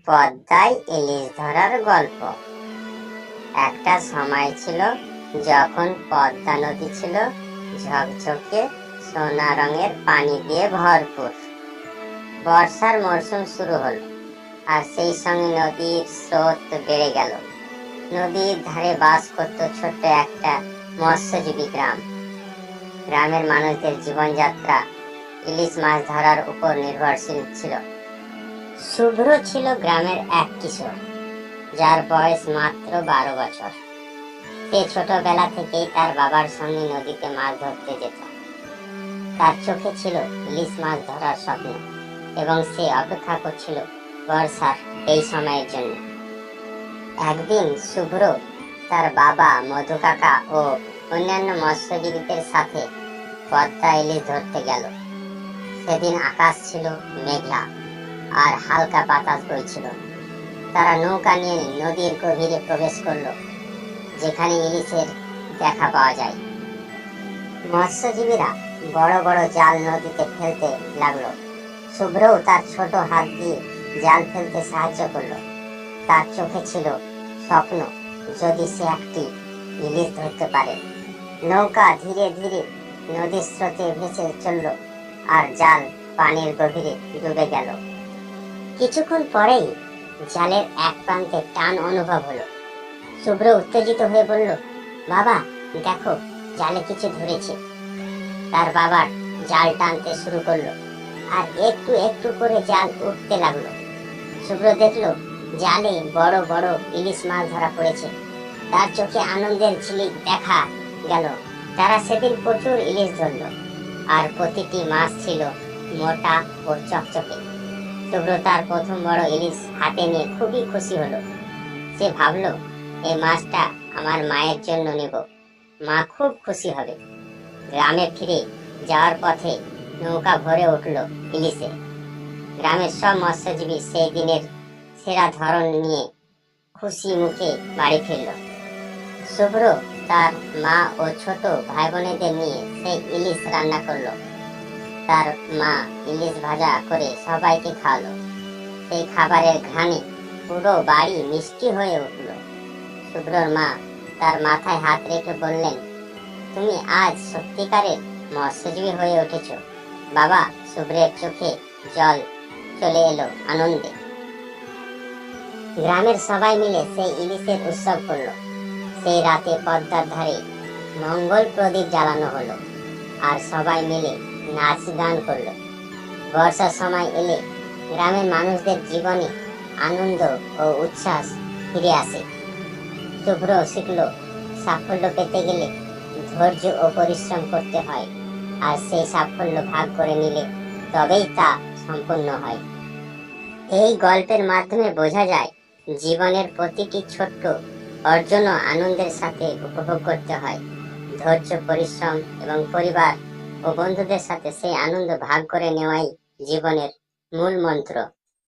পদ্মায় ইলিশ ধরার গল্প। একটা সময় ছিল যখন পদ্মা নদী ছিল ঝকঝকে সোনা রঙের পানি দিয়ে ভরপুর। বর্ষার মরশুম শুরু হলো, আর সেই সঙ্গে নদীর স্রোত বেড়ে গেল। নদীর ধারে বাস করত ছোট্ট একটা মৎস্যজীবী গ্রাম। গ্রামের মানুষদের জীবনযাত্রা ইলিশ মাছ ধরার উপর নির্ভরশীল ছিল। শুভ্র ছিল গ্রামের এক কিশোর, যার বয়স মাত্র 12 বছর। সে ছোটবেলা থেকেই তার বাবার সঙ্গে নদীতে মাছ ধরতে যেত। তার চোখে ছিল ইলিশ মাছ ধরার স্বপ্ন, এবং সে অপেক্ষা করছিল বর্ষার এই সময়ের জন্য। একদিন শুভ্র তার বাবা, মধু কাকা ও অন্যান্য মৎস্যজীবীদের সাথে পদ্মা ইলিশ ধরতে গেল। সেদিন আকাশ ছিল মেঘলা আর হালকা বাতাস বইছিল। তারা নৌকা নিয়ে নদীর গভীরে প্রবেশ করলো, যেখানে ইলিশের দেখা পাওয়া যায়। মৎস্যজীবীরা বড় বড় জাল নদীতে ফেলতে লাগলো। শুভ্রও তার ছোট হাত দিয়ে জাল ফেলতে সাহায্য করলো। তার চোখে ছিল স্বপ্ন, যদি সে একটি ইলিশ ধরতে পারে। নৌকা ধীরে ধীরে নদীর স্রোতে ভেসে চলল, আর জাল পানির গভীরে ডুবে গেল। কিছুক্ষণ পরেই জালের এক প্রান্তে টান অনুভব হলো। শুভ্র উত্তেজিত হয়ে বলল, বাবা দেখো, জালে কিছু ধরেছে। তার বাবার জাল টানতে শুরু করলো, আর একটু একটু করে জাল উঠতে লাগলো। শুভ্র দেখলো জালে বড় বড় ইলিশ মাছ ধরা পড়েছে। তার চোখে আনন্দের ঝিলিক দেখা গেল। তারা সেদিন প্রচুর ইলিশ ধরলো, আর প্রতিটি মাছ ছিল মোটা ও চকচকে। শুভ্র তার প্রথম বড় ইলিশ হাতে নিয়ে খুবই খুশি হলো। সে ভাবলো, এই মাছটা আমার মায়ের জন্য নেব, মা খুব খুশি হবে। গ্রামে ফিরে যাওয়ার পথে নৌকা ভরে উঠলো ইলিশে। গ্রামের সব মৎস্যজীবী সেই দিনের সেরা ধরন নিয়ে খুশি মুখে বাড়ি ফিরল। শুভ্র তার মা ও ছোট ভাই বোনেদের নিয়ে সেই ইলিশ রান্না করলো। তার মা ইলিশ ভাজা করে সবাইকে খাওয়ালো। সেই খাবারের ঘ্রাণে পুরো বাড়ি মিষ্টি হয়ে উঠল। শুভ্রর মা তার মাথায় হাত রেখে বললেন, তুমি আজ সত্যিকারের মৎস্যজীবী হয়ে উঠেছ। বাবা, শুভ্রের চোখে জল চলে এলো আনন্দে। গ্রামের সবাই মিলে সেই ইলিশের উৎসব করলো। সেই রাতে পদ্মার ধারে মঙ্গল প্রদীপ জ্বালানো হলো, আর সবাই মিলে নাচ গান করলো। বর্ষার সময় এলে গ্রামের মানুষদের জীবনে আনন্দ ও উচ্ছ্বাস ফিরে আসে। শুভ্র শিখল, সাফল্য পেতে গেলে ধৈর্য ও পরিশ্রম করতে হয়, আর সেই সাফল্য ভাগ করে নিলে তবেই তা সম্পূর্ণ হয়। এই গল্পের মাধ্যমে বোঝা যায়, জীবনের প্রতিটি ছোট্ট অর্জনও আনন্দের সাথে উপভোগ করতে হয়। ধৈর্য, পরিশ্রম এবং পরিবার ও বন্ধুদের সাথে সেই আনন্দ ভাগ করে নেওয়াই জীবনের মূল মন্ত্র।